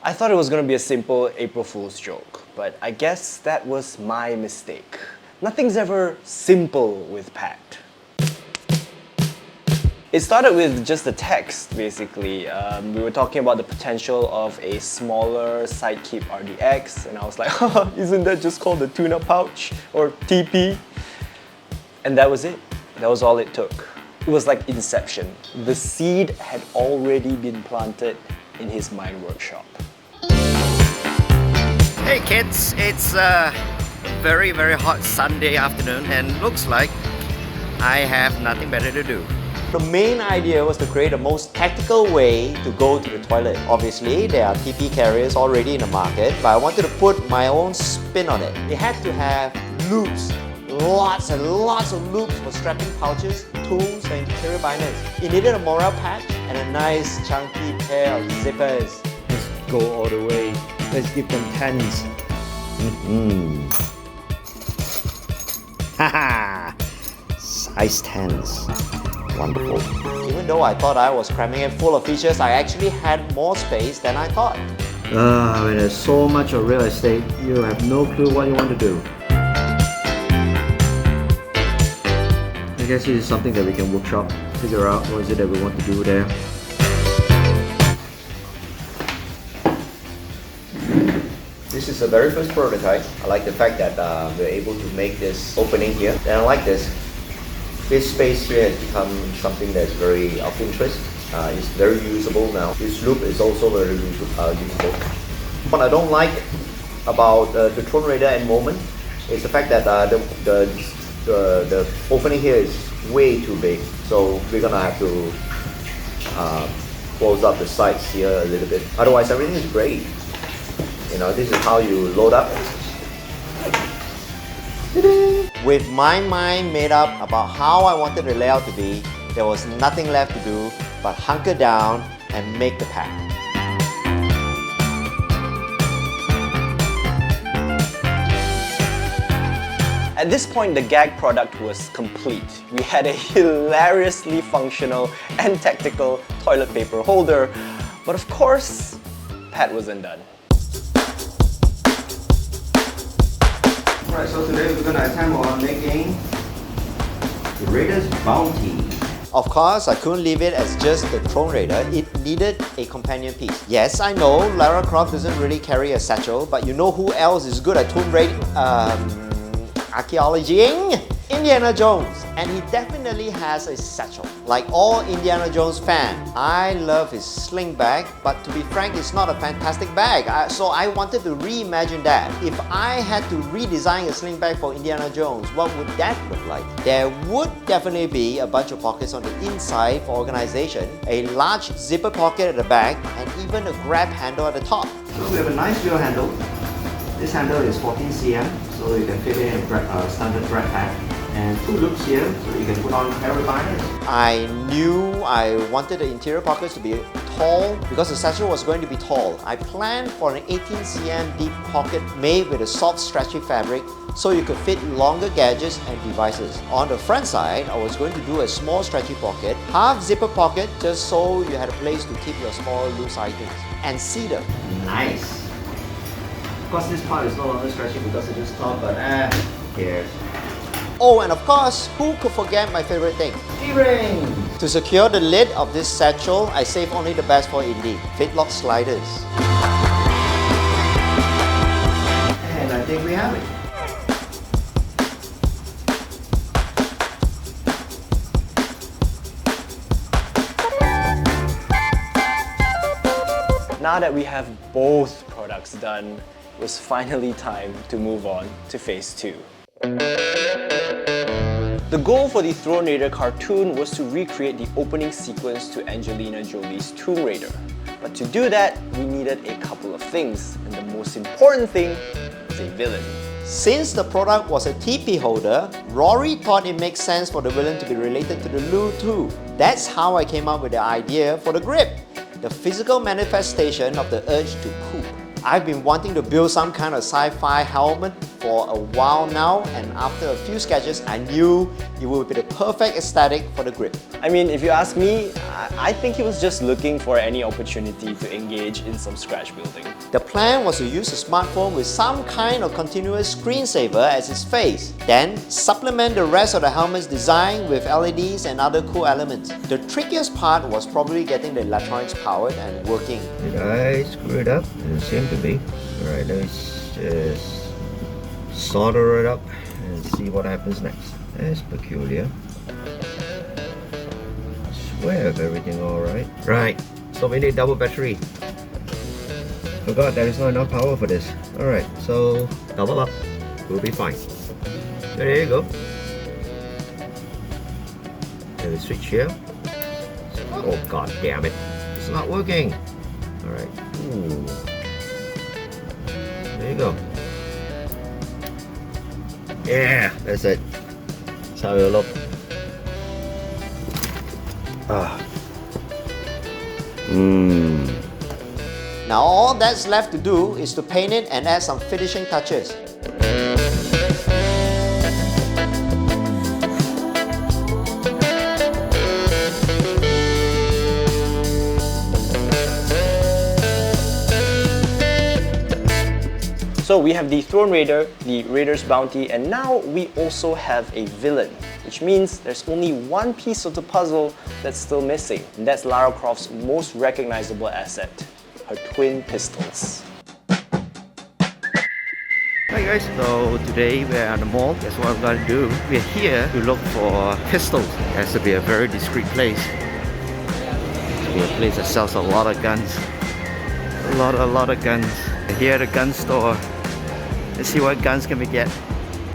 I thought it was going to be a simple April Fool's joke, but I guess that was my mistake. Nothing's ever simple with Pat. It started with just the text, basically. We were talking about the potential of a smaller Sidekeep RDX, and I was like, haha, isn't that just called the tuna pouch, or TP? And that was it. That was all it took. It was like Inception. The seed had already been planted in his mind workshop. Hey kids, it's a very hot Sunday afternoon and looks like I have nothing better to do. The main idea was to create the most tactical way to go to the toilet. Obviously, there are TP carriers already in the market, but I wanted to put my own spin on it. It had to have loops, lots and lots of loops for strapping pouches, tools and interior binders. It needed a morale patch and a nice chunky pair of zippers. Let's go all the way. Let's give them 10s. Haha! Size 10s. Wonderful. Even though I thought I was cramming it full of features, I actually had more space than I thought. When there's so much of real estate, you have no clue what you want to do. I guess it is something that we can workshop, figure out what is it that we want to do there. This is the very first prototype. I like the fact that we're able to make this opening here. And I like this. This space here has become something that's very of interest. It's very usable now. This loop is also very usable. What I don't like about the Throne Raider at the moment is the fact that the opening here is way too big. So we're gonna have to close up the sides here a little bit. Otherwise, everything is great. You know, this is how you load up. With my mind made up about how I wanted the layout to be, there was nothing left to do but hunker down and make the pack. At this point, the gag product was complete. We had a hilariously functional and tactical toilet paper holder, but of course, Pat wasn't done. Alright, so today we're going to attempt on making the Raider's Bounty. Of course, I couldn't leave it as just the Throne Raider. It needed a companion piece. Yes, I know Lara Croft doesn't really carry a satchel, but you know who else is good at tomb raiding? Archaeologying? Indiana Jones. And he definitely has a satchel. Like all Indiana Jones fan, I love his sling bag, but to be frank, it's not a fantastic bag. So I wanted to reimagine that. If I had to redesign a sling bag for Indiana Jones, what would that look like? There would definitely be a bunch of pockets on the inside for organization, a large zipper pocket at the back, and even a grab handle at the top. So we have a nice wheel handle. This handle is 14 cm, so you can fit in a standard bread pack. And 2 loops here, so you can put on carry binders. I knew I wanted the interior pockets to be tall because the satchel was going to be tall. I planned for an 18 cm deep pocket made with a soft stretchy fabric so you could fit longer gadgets and devices. On the front side, I was going to do a small stretchy pocket, half zipper pocket just so you had a place to keep your small loose items, and cedar. Nice. Of course, this part is no longer stretchy because it just top, but who cares? Oh, and of course, who could forget my favorite thing? Keyring! To secure the lid of this satchel, I saved only the best for Indy, Fitlock sliders. And I think we have it. Now that we have both products done, it was finally time to move on to phase 2. The goal for the Throne Raider cartoon was to recreate the opening sequence to Angelina Jolie's Tomb Raider. But to do that, we needed a couple of things, and the most important thing is a villain. Since the product was a TP holder, Rory thought it makes sense for the villain to be related to the Loo too. That's how I came up with the idea for the grip, the physical manifestation of the urge to poop. I've been wanting to build some kind of sci-fi helmet for a while now, and after a few sketches, I knew it would be the perfect aesthetic for the grip. I mean, if you ask me, I think he was just looking for any opportunity to engage in some scratch building. The plan was to use a smartphone with some kind of continuous screensaver as its face, then supplement the rest of the helmet's design with LEDs and other cool elements. The trickiest part was probably getting the electronics powered and working. Did I screw it up? It seemed to be. Alright, let's just solder it up and see what happens next. That's peculiar. Swear of everything alright. Right, so we need double battery. Forgot there is not enough power for this. Alright, so double up. We'll be fine. So there you go. There's a switch here. Oh god damn it. It's not working. Alright. Ooh. There you go. Yeah, that's it. That's how it'll look. Now all that's left to do is to paint it and add some finishing touches. So we have the Throne Raider, the Raider's Bounty, and now we also have a villain, which means there's only one piece of the puzzle that's still missing, and that's Lara Croft's most recognizable asset, her twin pistols. Hi guys, so today we're at the mall. That's what I'm going to do. We're here to look for pistols. It has to be a very discreet place. It has to be a place that sells a lot of guns. A lot of guns. Here at the gun store. Let's see what guns can we get.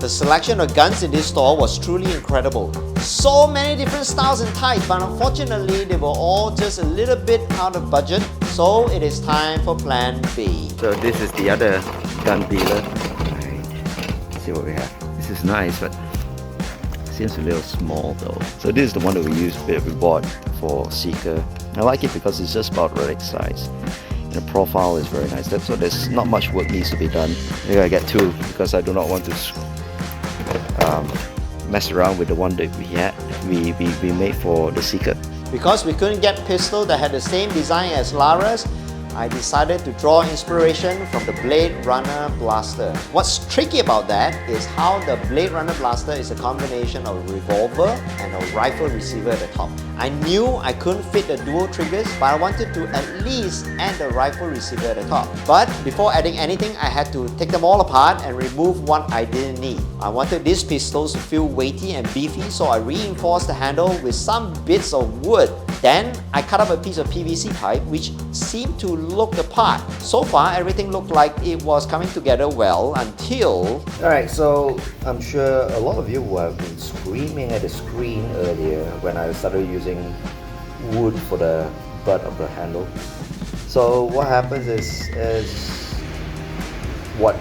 The selection of guns in this store was truly incredible. So many different styles and types, but unfortunately they were all just a little bit out of budget. So it is time for plan B. So this is the other gun dealer. Let's see what we have. This is nice, but seems a little small though. So this is the one that we bought for Seeker. I like it because it's just about relic size. And the profile is very nice. So there's not much work needs to be done. Maybe I get two because I do not want to mess around with the one that we made for the Seeker. Because we couldn't get pistol that had the same design as Lara's, I decided to draw inspiration from the Blade Runner Blaster. What's tricky about that is how the Blade Runner Blaster is a combination of a revolver and a rifle receiver at the top. I knew I couldn't fit the dual triggers, but I wanted to at least add the rifle receiver at the top. But before adding anything, I had to take them all apart and remove what I didn't need. I wanted these pistols to feel weighty and beefy, so I reinforced the handle with some bits of wood. Then I cut up a piece of PVC pipe which seemed to look the part. So far everything looked like it was coming together well until... Alright, so I'm sure a lot of you who have been screaming at the screen earlier when I started using wood for the butt of the handle. So what happens is what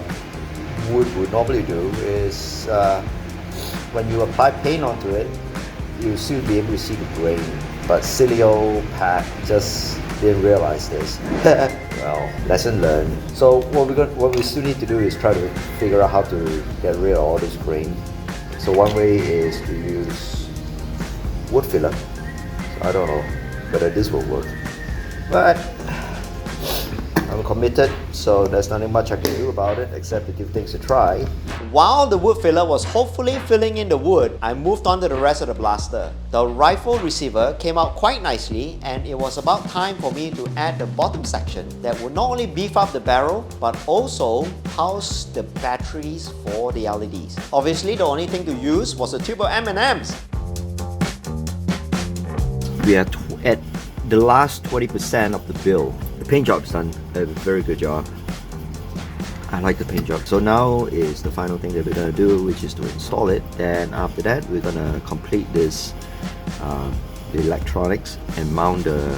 wood would normally do is when you apply paint onto it, you'll still be able to see the grain. But silly old Pat just didn't realize this. Well, lesson learned. So what we still need to do is try to figure out how to get rid of all this grain. So one way is to use wood filler. So I don't know whether this will work, but I'm committed, so there's nothing much I can do about it except to give things a try. While the wood filler was hopefully filling in the wood, I moved on to the rest of the blaster. The rifle receiver came out quite nicely, and it was about time for me to add the bottom section that would not only beef up the barrel, but also house the batteries for the LEDs. Obviously, the only thing to use was a tube of M&Ms. We are at the last 20% of the build. The paint job's done a very good job. I like the paint job. So now is the final thing that we're gonna do, which is to install it. Then after that, we're gonna complete this, the electronics, and mount the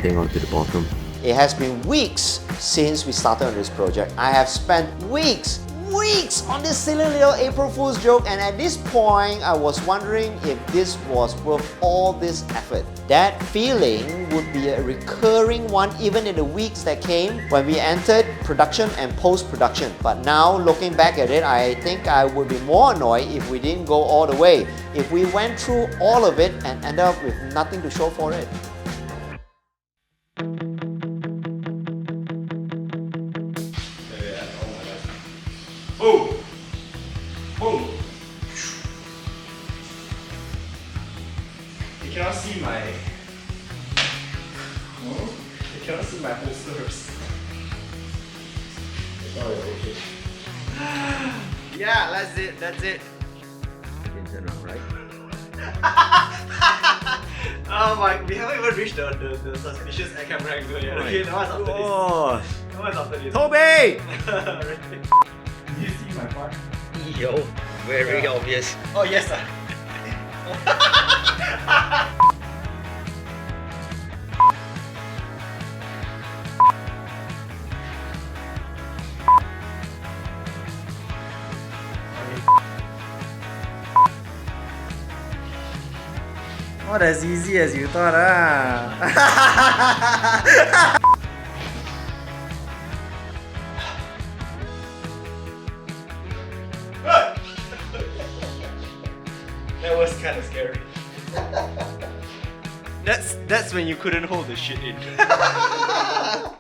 thing onto the bottom. It has been weeks since we started on this project. I have spent weeks weeks on this silly little April Fool's joke, and at this point, I was wondering if this was worth all this effort. That feeling would be a recurring one even in the weeks that came when we entered production and post-production. But now, looking back at it, I think I would be more annoyed if we didn't go all the way, if we went through all of it and ended up with nothing to show for it. Boom! Boom! You cannot see my... You cannot see my holsters. Oh, okay. Yeah, that's it, that's it. You can turn around, right? Oh my, we haven't even reached the suspicious air camera angle yet. Okay, that one's after this. Oh, That one's after this. Toby! Did you see my part? Yo, very obvious. Oh yes sir. Not as easy as you thought, ah. That was kind of scary. That's when you couldn't hold the shit in.